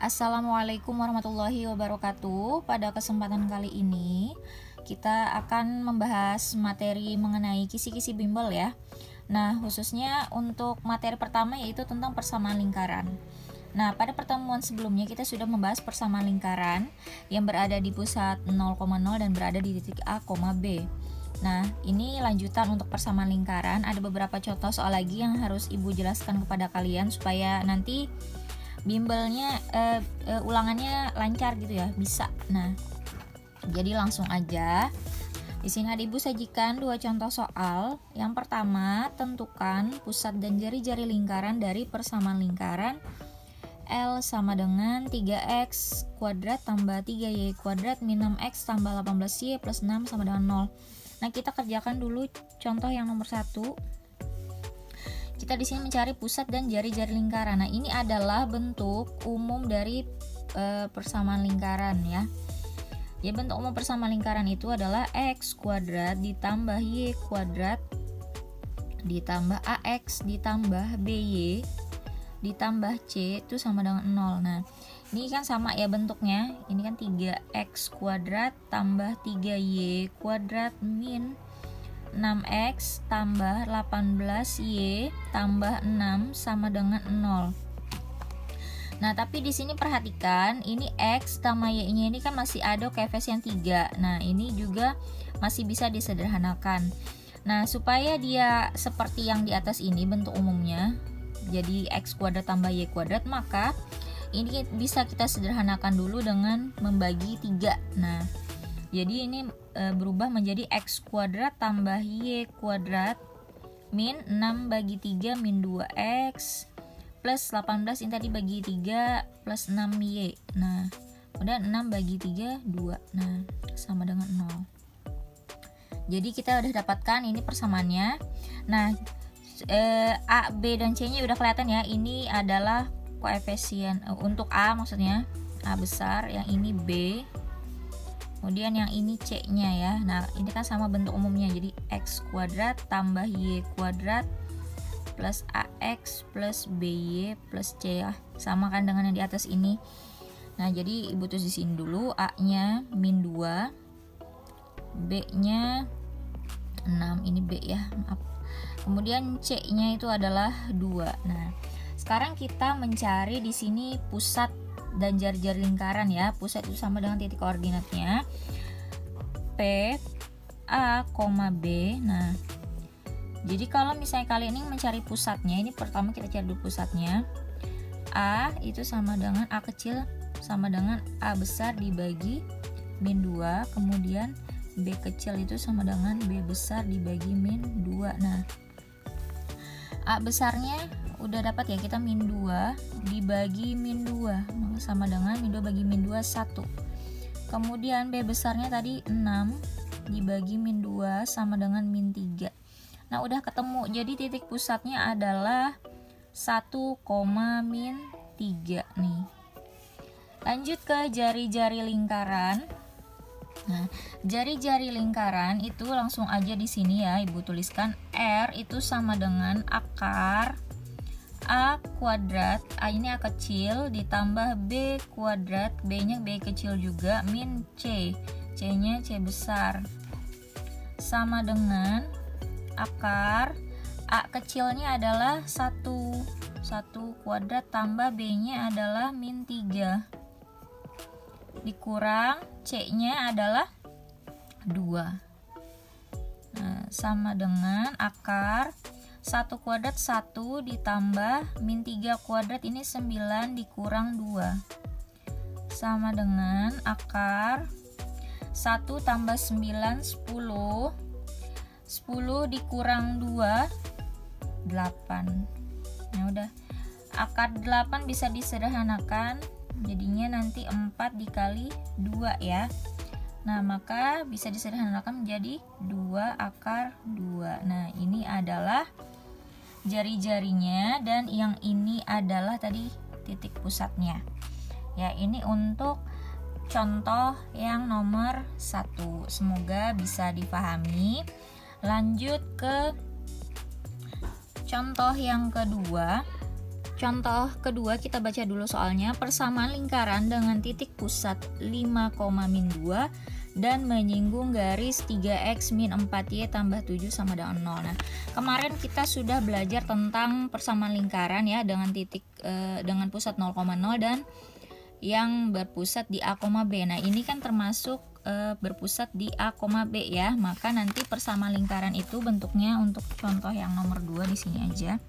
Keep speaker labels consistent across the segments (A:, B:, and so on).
A: Assalamualaikum warahmatullahi wabarakatuh. Pada kesempatan kali ini kita akan membahas materi mengenai kisi-kisi bimbel ya. Nah, khususnya untuk materi pertama yaitu tentang persamaan lingkaran. Nah, pada pertemuan sebelumnya kita sudah membahas persamaan lingkaran yang berada di pusat 0,0 dan berada di titik A, B. Nah, ini lanjutan untuk persamaan lingkaran. Ada beberapa contoh soal lagi yang harus Ibu jelaskan kepada kalian supaya nanti bimbelnya ulangannya lancar gitu ya, bisa. Nah, jadi langsung aja. Di sini ada Ibu sajikan dua contoh soal. Yang pertama, tentukan pusat dan jari-jari lingkaran dari persamaan lingkaran L sama dengan 3x kuadrat tambah 3y kuadrat min 6x tambah 18y plus 6 sama dengan 0. Nah, kita kerjakan dulu contoh yang nomor 1. Kita di sini mencari pusat dan jari-jari lingkaran. Nah, ini adalah bentuk umum dari persamaan lingkaran ya. Ya, bentuk umum persamaan lingkaran itu adalah x kuadrat ditambah y kuadrat ditambah ax ditambah by ditambah c itu sama dengan 0. Nah, ini kan sama ya bentuknya. Ini kan 3x kuadrat tambah 3y kuadrat min 6x tambah 18y tambah 6 sama dengan 0. Nah, tapi di sini perhatikan, ini x sama y-nya ini kan masih ada koefisien 3. Nah, ini juga masih bisa disederhanakan. Nah, supaya dia seperti yang di atas ini bentuk umumnya, jadi x kuadrat tambah y kuadrat, maka ini bisa kita sederhanakan dulu dengan membagi 3. Nah, jadi ini berubah menjadi x kuadrat tambah y kuadrat min 6 bagi 3 min 2x plus 18 ini tadi bagi 3 plus 6y. Nah, kemudian 6 bagi 3 2. Nah, sama dengan 0. Jadi kita udah dapatkan ini persamaannya. Nah, A, B dan C-nya udah kelihatan ya. Ini adalah koefisien untuk A, maksudnya A besar, yang ini B. Kemudian yang ini C-nya ya. Nah, ini kan sama bentuk umumnya. Jadi x kuadrat tambah y kuadrat plus ax plus by plus c ya. Sama kan dengan yang di atas ini. Nah, jadi Ibu tulis di sini dulu. A-nya min 2. B-nya 6. Ini B ya, maaf. Kemudian C-nya itu adalah 2. Nah, sekarang kita mencari di sini pusat dan jari-jari lingkaran ya. Pusat itu sama dengan titik koordinatnya P, A, B. Nah, jadi kalau misalnya kalian ini mencari pusatnya, ini pertama kita cari dulu pusatnya. A itu sama dengan A kecil sama dengan A besar dibagi min 2. Kemudian B kecil itu sama dengan B besar dibagi min 2. Nah, A besarnya udah dapat ya, kita min 2 dibagi min 2 sama dengan min 2 bagi min 2 1. Kemudian B besarnya tadi 6 dibagi min 2 sama dengan min 3. Nah, udah ketemu. Jadi titik pusatnya adalah 1, min 3 nih. Lanjut ke jari-jari lingkaran. Nah, jari-jari lingkaran itu langsung aja di sini ya, Ibu tuliskan R itu sama dengan akar A kuadrat, A ini A kecil ditambah B kuadrat, B nya B kecil juga, min C, C nya C besar, sama dengan akar A kecilnya adalah 1 kuadrat tambah B nya adalah min 3 dikurang C nya adalah 2. Nah, sama dengan akar 1 kuadrat 1 ditambah min 3 kuadrat, ini 9 dikurang 2 sama dengan akar 1 tambah 9 10 dikurang 2 8. Nah, udah akar 8 bisa disederhanakan, jadinya nanti 4 dikali 2 ya. Nah, maka bisa disederhanakan menjadi 2 akar 2. Nah, ini adalah jari-jarinya dan yang ini adalah tadi titik pusatnya. Ya, ini untuk contoh yang nomor 1. Semoga bisa dipahami. Lanjut ke contoh yang kedua. Contoh kedua, kita baca dulu soalnya. Persamaan lingkaran dengan titik pusat 5,-2 dan menyinggung garis 3x min 4y tambah 7 sama dengan 0. Nah, kemarin kita sudah belajar tentang persamaan lingkaran ya, dengan titik dengan pusat 0,0 dan yang berpusat di A, B. Nah, ini kan termasuk berpusat di A, B ya. Maka nanti persamaan lingkaran itu bentuknya untuk contoh yang nomor 2 di sini aja.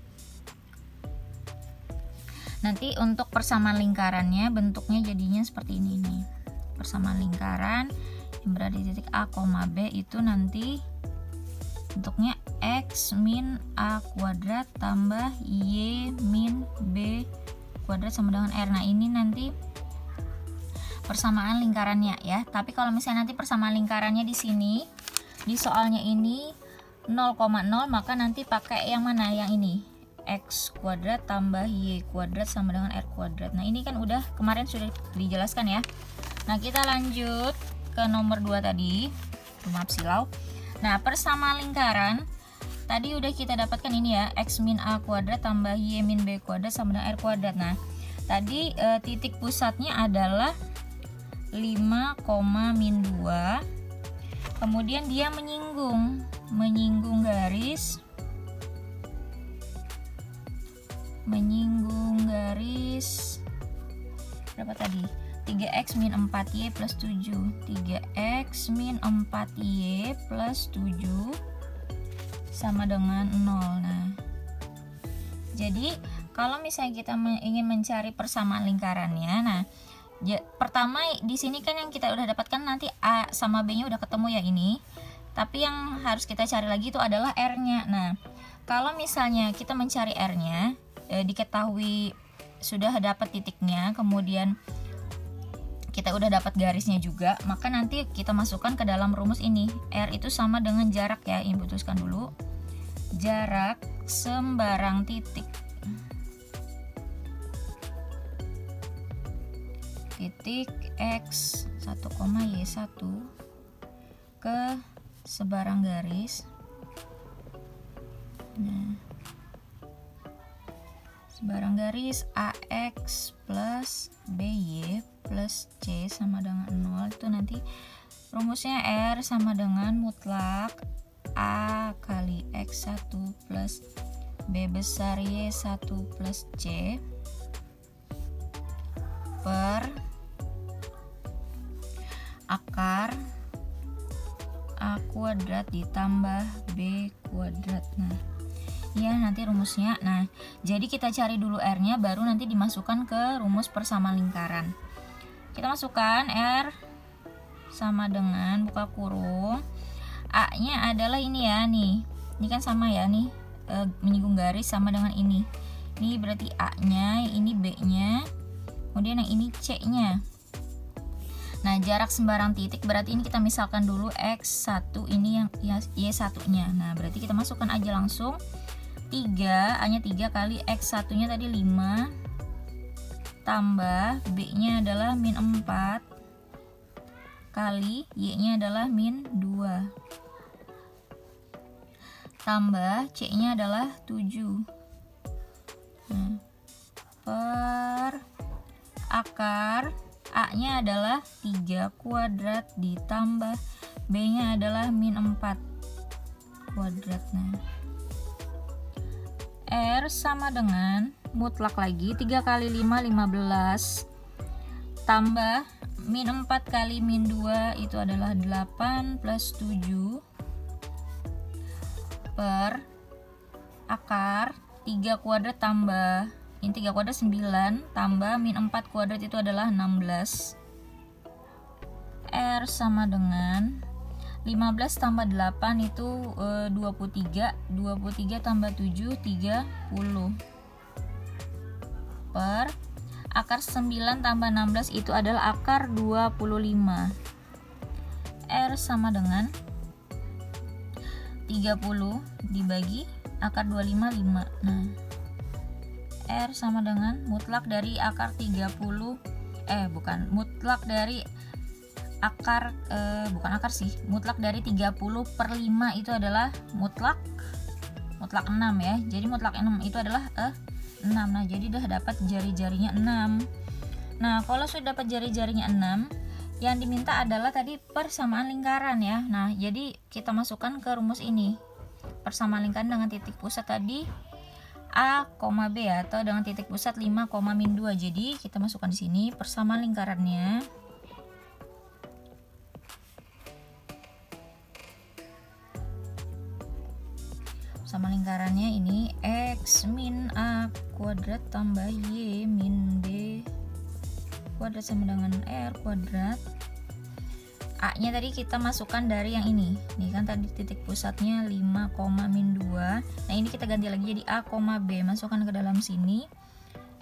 A: Nanti untuk persamaan lingkarannya bentuknya jadinya seperti ini nih. Persamaan lingkaran yang berada di titik A, B itu nanti bentuknya x min a kuadrat tambah y min b kuadrat sama dengan r. Nah, ini nanti persamaan lingkarannya ya. Tapi kalau misalnya nanti persamaan lingkarannya di sini di soalnya ini 0,0, maka nanti pakai yang mana? Yang ini. X kuadrat tambah y kuadrat sama dengan r kuadrat. Nah, ini kan udah kemarin sudah dijelaskan ya. Nah, kita lanjut ke nomor 2 tadi. Maaf silau. Nah, persamaan lingkaran tadi udah kita dapatkan ini ya, x min a kuadrat tambah y min b kuadrat sama dengan r kuadrat. Nah, tadi titik pusatnya adalah 5,-2. Kemudian dia menyinggung garis berapa tadi? 3x min 4y plus 7. 3x min 4y plus 7 sama dengan 0. Nah, jadi kalau misalnya kita ingin mencari persamaan lingkarannya, nah pertama di sini kan yang kita udah dapatkan nanti A sama B nya udah ketemu ya ini. Tapi yang harus kita cari lagi itu adalah R-nya. Nah, kalau misalnya kita mencari R-nya, diketahui sudah dapat titiknya, kemudian kita udah dapat garisnya juga, maka nanti kita masukkan ke dalam rumus ini. R itu sama dengan jarak ya, ini putuskan dulu. Jarak sembarang titik. Titik X 1, Y1 ke sebarang garis. Nah, sebarang garis AX plus BY plus C sama dengan 0. Itu nanti rumusnya R sama dengan mutlak A kali X1 plus B besar Y1 plus C per akar A kuadrat ditambah B kuadrat. Nah, ya nanti rumusnya. Nah, jadi kita cari dulu R-nya, baru nanti dimasukkan ke rumus persamaan lingkaran. Kita masukkan R sama dengan buka kurung A-nya adalah ini ya, nih. Ini kan sama ya, nih. Menyinggung garis sama dengan ini. Ini berarti A-nya, ini B-nya. Kemudian yang ini C-nya. Nah, jarak sembarang titik berarti ini kita misalkan dulu X1, ini yang Y1-nya. Nah, berarti kita masukkan aja langsung 3, A-nya 3 kali X1-nya tadi 5 tambah B-nya adalah min 4 kali Y-nya adalah min 2 tambah C-nya adalah 7. Nah, per akar A-nya adalah 3 kuadrat ditambah B-nya adalah min 4 kuadrat. Nah, R sama dengan mutlak lagi 3 kali 5, 15 tambah min 4 kali min 2 itu adalah 8 plus 7 per akar 3 kuadrat tambah ini 3 kuadrat 9 tambah min 4 kuadrat itu adalah 16. R sama dengan 15 tambah 8 itu 23. 23 tambah 7 30. Per akar 9 tambah 16 itu adalah akar 25. R sama dengan 30 dibagi akar 25 5. Nah, R sama dengan mutlak dari akar 30 mutlak dari akar mutlak dari 30 per 5 itu adalah mutlak 6 ya. Jadi mutlak 6 itu adalah 6. Nah, jadi udah dapat jari-jarinya 6. Nah, kalau sudah dapat jari-jarinya 6, yang diminta adalah tadi persamaan lingkaran ya. Nah, jadi kita masukkan ke rumus ini. Persamaan lingkaran dengan titik pusat tadi A, B ya, atau dengan titik pusat 5, min 2. Jadi kita masukkan di sini persamaan lingkarannya. Sama lingkarannya ini X min A kuadrat tambah Y min B kuadrat sama dengan R kuadrat. A nya tadi kita masukkan dari yang ini. Nih kan tadi titik pusatnya 5, min 2. Nah ini kita ganti lagi jadi A, B. Masukkan ke dalam sini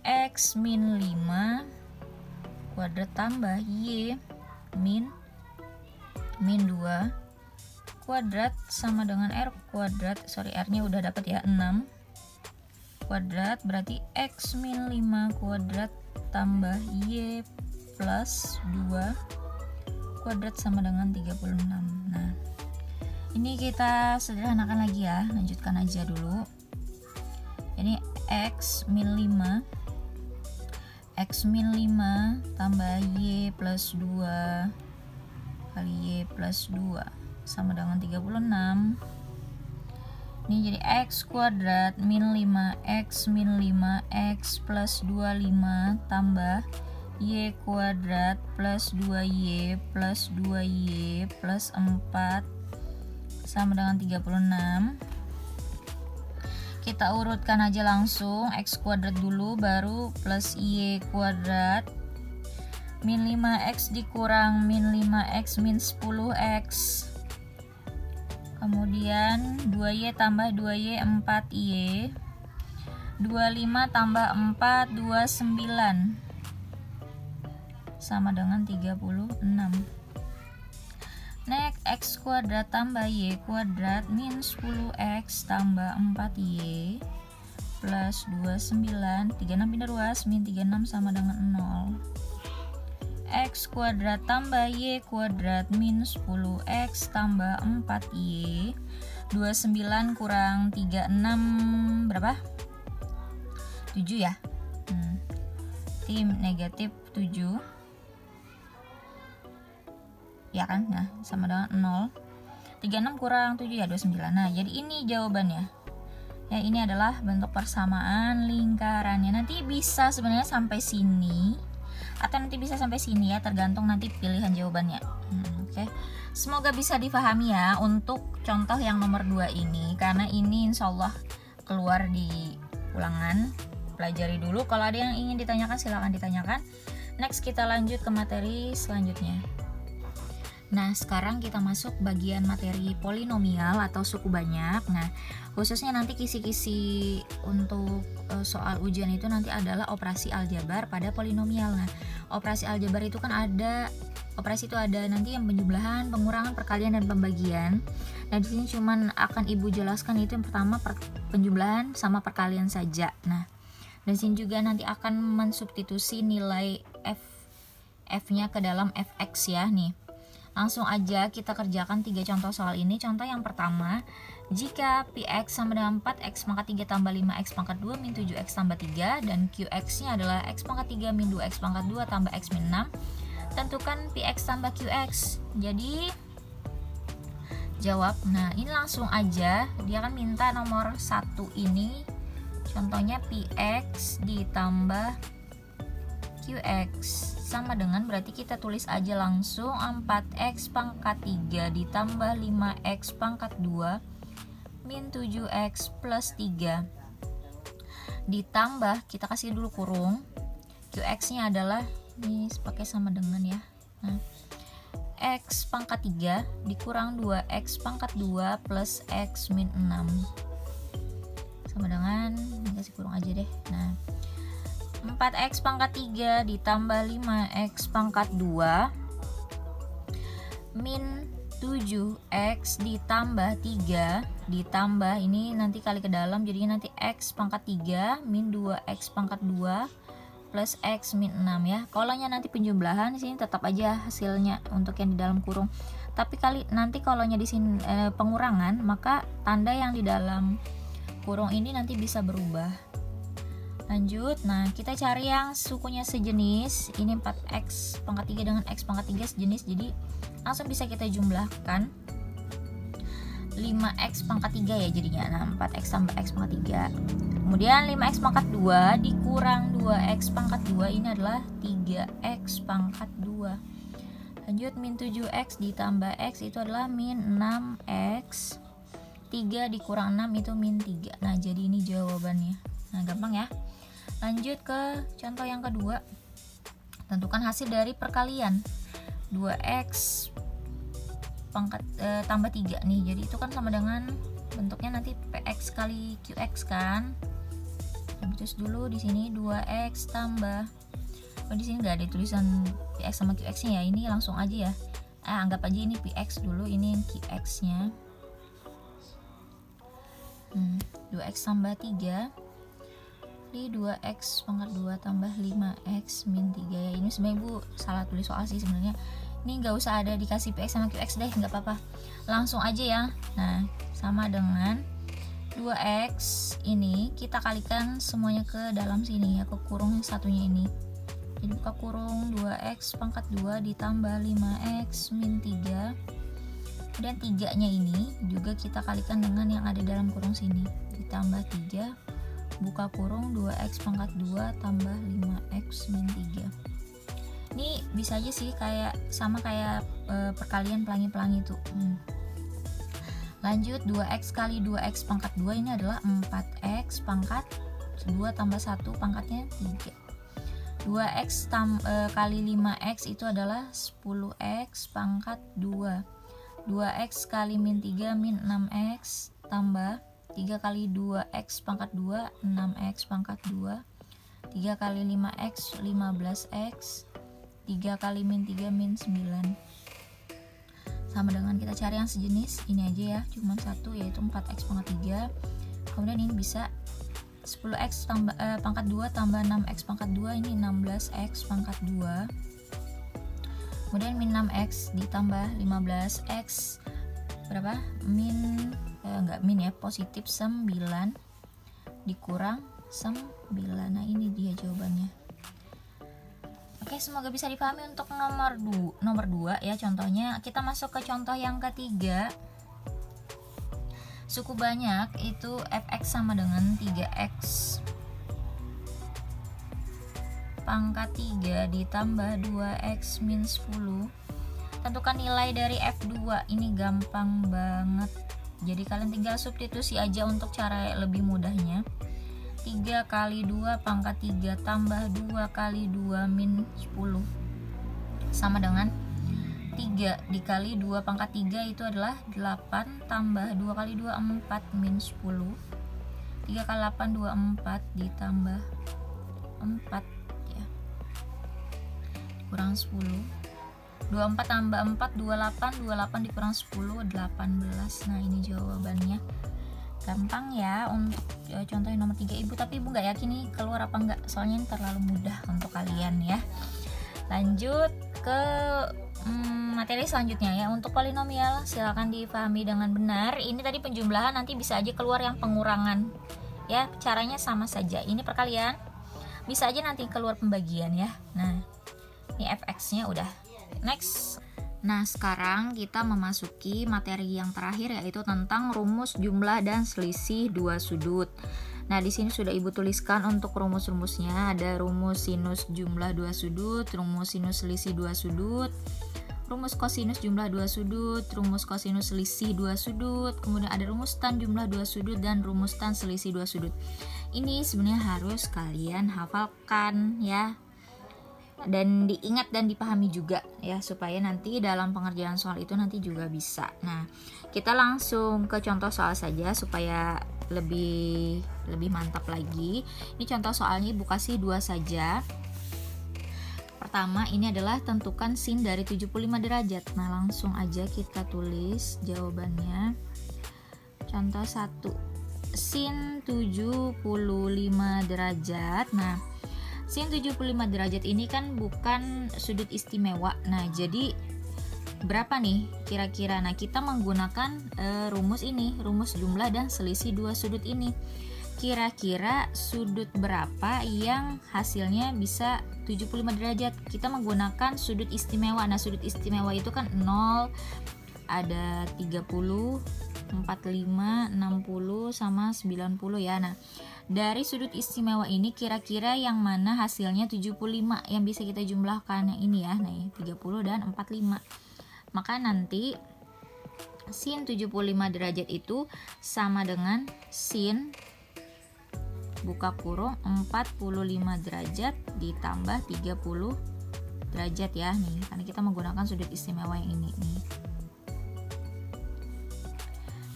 A: X min 5 kuadrat tambah Y min 2 kuadrat sama dengan R kuadrat, R nya udah dapat ya, 6 kuadrat, berarti X min 5 kuadrat tambah Y plus 2 kuadrat sama dengan 36. Nah ini kita sederhanakan lagi ya, lanjutkan aja dulu. Ini X min 5 tambah Y plus 2 kali Y plus 2 sama dengan 36. Ini jadi X kuadrat min 5 X plus 25 tambah Y kuadrat plus 2Y plus 2Y plus 4 sama dengan 36. Kita urutkan aja langsung, X kuadrat dulu baru plus Y kuadrat min 5X dikurang min 5X min 10X, kemudian 2Y tambah 2Y 4Y, 25 tambah 4 29 sama dengan 36. Next X kuadrat tambah Y kuadrat min 10X tambah 4Y plus 29, 36 pindah 2 min 36 sama dengan 0. X kuadrat tambah Y kuadrat min 10X tambah 4Y, 29 kurang 36 berapa? 7 ya. Tim negatif 7 ya kan, nah sama dengan 0. 36 kurang 7 ya 29. Nah jadi ini jawabannya ya, ini adalah bentuk persamaan lingkarannya. Nanti bisa sebenarnya sampai sini atau nanti bisa sampai sini ya, tergantung nanti pilihan jawabannya. Oke. Semoga bisa difahami ya untuk contoh yang nomor 2 ini, karena ini insya Allah keluar di ulangan. Pelajari dulu, kalau ada yang ingin ditanyakan silahkan ditanyakan. Next kita lanjut ke materi selanjutnya. Nah sekarang kita masuk bagian materi polinomial atau suku banyak. Nah khususnya nanti kisi-kisi untuk soal ujian itu nanti adalah operasi aljabar pada polinomial. Nah operasi aljabar itu kan ada, operasi itu ada nanti yang penjumlahan, pengurangan, perkalian, dan pembagian. Nah di sini cuman akan ibu jelaskan itu yang pertama penjumlahan sama perkalian saja. Nah di sini juga nanti akan mensubstitusi nilai f-nya ke dalam fx ya. Nih langsung aja kita kerjakan 3 contoh soal ini. Contoh yang pertama, jika Px sama dengan 4x pangkat 3 tambah 5x pangkat 2 min 7x tambah 3 dan Qx nya adalah x pangkat 3 min 2x pangkat 2 tambah x min 6, tentukan Px tambah Qx. Jadi jawab. Nah ini langsung aja, dia kan minta nomor 1 ini contohnya Px ditambah Qx sama dengan, berarti kita tulis aja langsung 4x pangkat 3 ditambah 5x pangkat 2 min 7x plus 3 ditambah, kita kasih dulu kurung, Qx nya adalah ini pakai sama dengan ya. Nah x pangkat 3 dikurang 2x pangkat 2 plus x min 6 sama dengan, ini kasih kurung aja deh. Nah 4x pangkat 3 ditambah 5x pangkat 2 min 7x ditambah 3 ditambah, ini nanti kali ke dalam jadinya nanti x pangkat 3 min 2x pangkat 2 plus x min 6 ya. Kalaunya nanti penjumlahan di sini tetap aja hasilnya untuk yang di dalam kurung. Tapi nanti kalaunya di sini pengurangan, maka tanda yang di dalam kurung ini nanti bisa berubah. Lanjut, nah kita cari yang sukunya sejenis. Ini 4x pangkat 3 dengan x pangkat 3 sejenis, jadi langsung bisa kita jumlahkan 5x pangkat 3 ya jadinya. Nah 4x tambah x pangkat 3, kemudian 5x pangkat 2 dikurang 2x pangkat 2, ini adalah 3x pangkat 2. Lanjut, min 7x ditambah x itu adalah min 6x, 3 dikurang 6 itu min 3. Nah jadi ini jawabannya. Nah gampang ya. Lanjut ke contoh yang kedua. Tentukan hasil dari perkalian 2x pangkat tambah 3 nih. Jadi itu kan sama dengan bentuknya nanti px kali qx kan. Terus dulu di sini 2x tambah, di sini nggak ada tulisan px sama qx nya ya, ini langsung aja ya. Anggap aja ini px dulu, ini qx nya. 2x tambah 3 di 2x pangkat 2 tambah 5x min 3 ya. Ini sebenarnya Ibu salah tulis soal sih sebenarnya. Ini nggak usah ada dikasih px sama qx deh, nggak apa-apa, langsung aja ya. Nah sama dengan 2x ini kita kalikan semuanya ke dalam sini ya, ke kurung yang satunya ini. Jadi buka kurung 2x pangkat 2 ditambah 5x min 3, kemudian 3 nya ini juga kita kalikan dengan yang ada dalam kurung sini, ditambah 3, buka kurung 2x pangkat 2 tambah 5x min 3. Ini bisa aja sih kayak sama kayak perkalian pelangi-pelangi itu. Lanjut, 2x kali 2x pangkat 2 ini adalah 4x pangkat 2 tambah 1 pangkatnya 3. 2x kali 5x itu adalah 10x pangkat 2. 2x kali min 3 min 6x tambah 3 kali 2x pangkat 2 6x pangkat 2, 3 kali 5x 15x, 3 kali min 3 min 9. Sama dengan kita cari yang sejenis ini aja ya, cuma satu yaitu 4x pangkat 3. Kemudian ini bisa 10x pangkat 2 tambah 6x pangkat 2, ini 16x pangkat 2. Kemudian min 6x ditambah 15x berapa? Min enggak min ya, positif 9 dikurang 9. Nah ini dia jawabannya. Oke, semoga bisa dipahami untuk nomor 2 ya. Contohnya kita masuk ke contoh yang ketiga. Suku banyak itu fx sama dengan 3x pangkat 3 ditambah 2x min 10. Tentukan nilai dari f2. Ini gampang banget, jadi kalian tinggal substitusi aja untuk cara lebih mudahnya. 3 kali 2 pangkat 3 tambah 2 kali 2 min 10 sama dengan 3 dikali 2 pangkat 3 itu adalah 8 tambah 2 kali 2 4 min 10. 3 kali 8 24 ditambah 4 ya, kurang 10. 24 tambah 4 28, 28 dikurang 10 18. Nah ini jawabannya. Gampang ya untuk contoh yang nomor 3 Ibu, tapi Ibu nggak yakin nih keluar apa enggak, soalnya ini terlalu mudah untuk kalian ya. Lanjut ke materi selanjutnya ya. Untuk polinomial silakan dipahami dengan benar. Ini tadi penjumlahan, nanti bisa aja keluar yang pengurangan ya, caranya sama saja. Ini perkalian, bisa aja nanti keluar pembagian ya. Nah ini fx nya udah. Next. Nah sekarang kita memasuki materi yang terakhir, yaitu tentang rumus jumlah dan selisih dua sudut. Nah di sini sudah Ibu tuliskan untuk rumus-rumusnya. Ada rumus sinus jumlah dua sudut, rumus sinus selisih dua sudut, rumus kosinus jumlah dua sudut, rumus kosinus selisih dua sudut, kemudian ada rumus tan jumlah dua sudut dan rumus tan selisih dua sudut. Ini sebenarnya harus kalian hafalkan ya, dan diingat dan dipahami juga ya, supaya nanti dalam pengerjaan soal itu nanti juga bisa. Nah kita langsung ke contoh soal saja supaya lebih mantap lagi. Ini contoh soalnya Ibu kasih 2 saja. Pertama ini adalah tentukan sin dari 75 derajat. Nah langsung aja kita tulis jawabannya. Contoh 1, sin 75 derajat. Nah sin 75 derajat ini kan bukan sudut istimewa. Nah jadi berapa nih kira-kira? Nah kita menggunakan rumus ini, rumus jumlah dan selisih dua sudut ini. kira-kira sudut berapa yang hasilnya bisa 75 derajat. Kita menggunakan sudut istimewa. Nah, sudut istimewa itu kan 0, ada 30, 45, 60 sama 90 ya. Nah, dari sudut istimewa ini kira-kira yang mana hasilnya 75 yang bisa kita jumlahkan. Yang ini ya. Nah, 30 dan 45. Maka nanti sin 75 derajat itu sama dengan sin buka kurung 45 derajat ditambah 30 derajat ya nih, karena kita menggunakan sudut istimewa yang ini nih.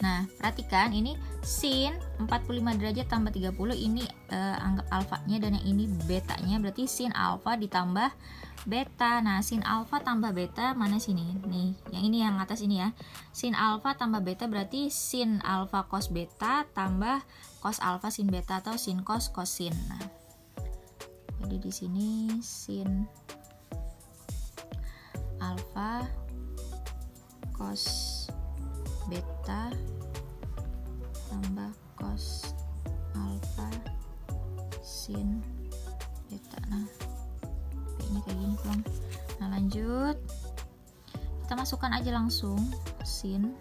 A: Nah, perhatikan ini sin 45 derajat tambah 30 ini anggap alfanya, dan yang ini betanya, berarti sin alfa ditambah beta. Nah, sin alfa tambah beta mana sini? Nih, yang ini yang atas ini ya. Sin alfa tambah beta berarti sin alfa cos beta tambah cos alfa sin beta atau sin cos sin. Nah, jadi di sini sin alfa cos beta tambah cos alfa sin beta. Nah, ini kayak gini pulang. Nah, lanjut kita masukkan aja langsung sin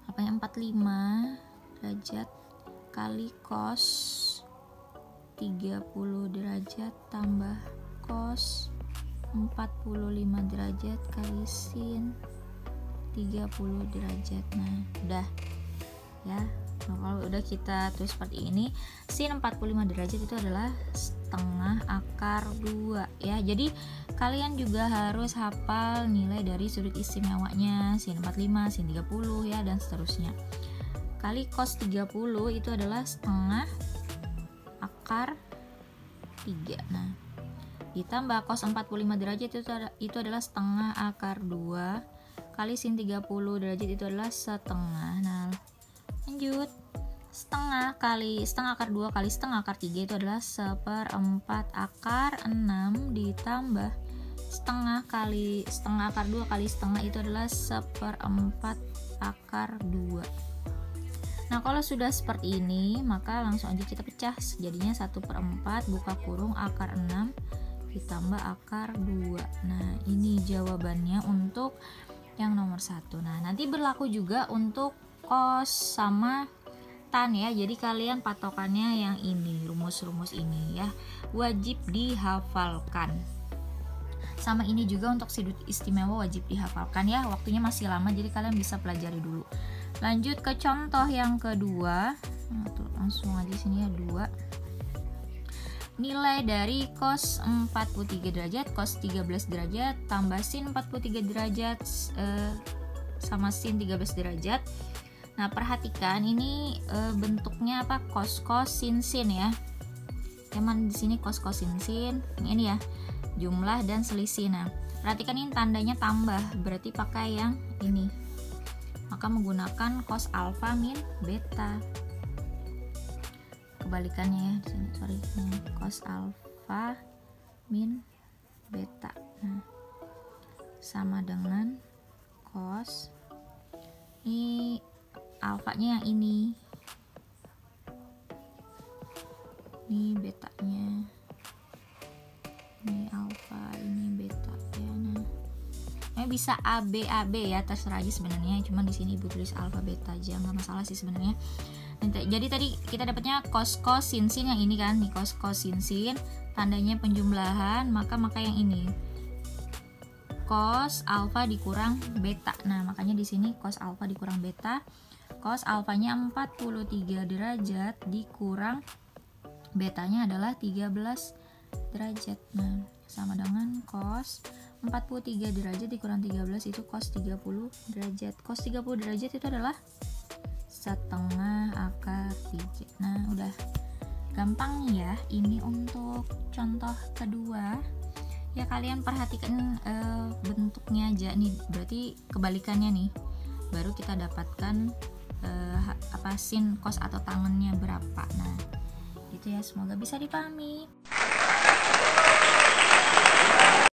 A: apa yang 45 derajat kali cos 30 derajat tambah cos 45 derajat kali sin 30 derajat. Nah, udah ya. Nah, kalau udah kita tulis seperti ini, sin 45 derajat itu adalah setengah akar 2 ya. Jadi kalian juga harus hafal nilai dari sudut istimewanya, sin 45, sin 30 ya, dan seterusnya. Kali cos 30 itu adalah setengah akar 3. Nah, ditambah cos 45 derajat itu adalah setengah akar 2 kali sin 30 derajat itu adalah setengah. Nah, lanjut, setengah akar 2 kali setengah akar 3 itu adalah 1/4 akar 6 ditambah setengah kali setengah akar 2 kali setengah itu adalah 1/4 akar 2. Nah, kalau sudah seperti ini maka langsung aja kita pecah, jadinya 1/4 buka kurung akar 6 ditambah akar 2. Nah, ini jawabannya untuk yang nomor 1. Nah, nanti berlaku juga untuk cos sama tan ya. Jadi kalian patokannya yang ini, rumus-rumus ini ya, wajib dihafalkan. Sama ini juga untuk sudut istimewa wajib dihafalkan ya. Waktunya masih lama, jadi kalian bisa pelajari dulu. Lanjut ke contoh yang kedua. Nah, tuh, langsung aja sini ya, 2. Nilai dari cos 43 derajat, cos 13 derajat, tambah sin 43 derajat sama sin 13 derajat. Nah, perhatikan ini bentuknya apa? Cos sin ya. Emang di sini cos sin. Ini ya, jumlah dan selisih. Nah, perhatikan ini tandanya tambah, berarti pakai yang ini. Maka menggunakan cos alfa min beta. Kebalikannya ya, di sini sorry, cos alfa min beta. Nah, sama dengan cos, ini alfanya yang ini betanya, ini alfa, ini beta ya. Nah, bisa AB ya, terserah aja sebenarnya, cuman di sini ibu tulis alfa beta aja, nggak masalah sih sebenarnya. Jadi tadi kita dapatnya cos sin yang ini kan, nih cos sin, tandanya penjumlahan, maka yang ini cos alfa dikurang beta. Nah, makanya di sini cos alfa dikurang beta. Cos alfanya 43 derajat dikurang betanya adalah 13 derajat. Nah, sama dengan cos 43 derajat dikurang 13 itu cos 30 derajat. Cos 30 derajat itu adalah setengah akar 3. Nah, udah gampang ya. Ini untuk contoh kedua ya, kalian perhatikan bentuknya aja nih, berarti kebalikannya nih, baru kita dapatkan sin cos atau tangannya berapa. Nah, gitu ya, semoga bisa dipahami.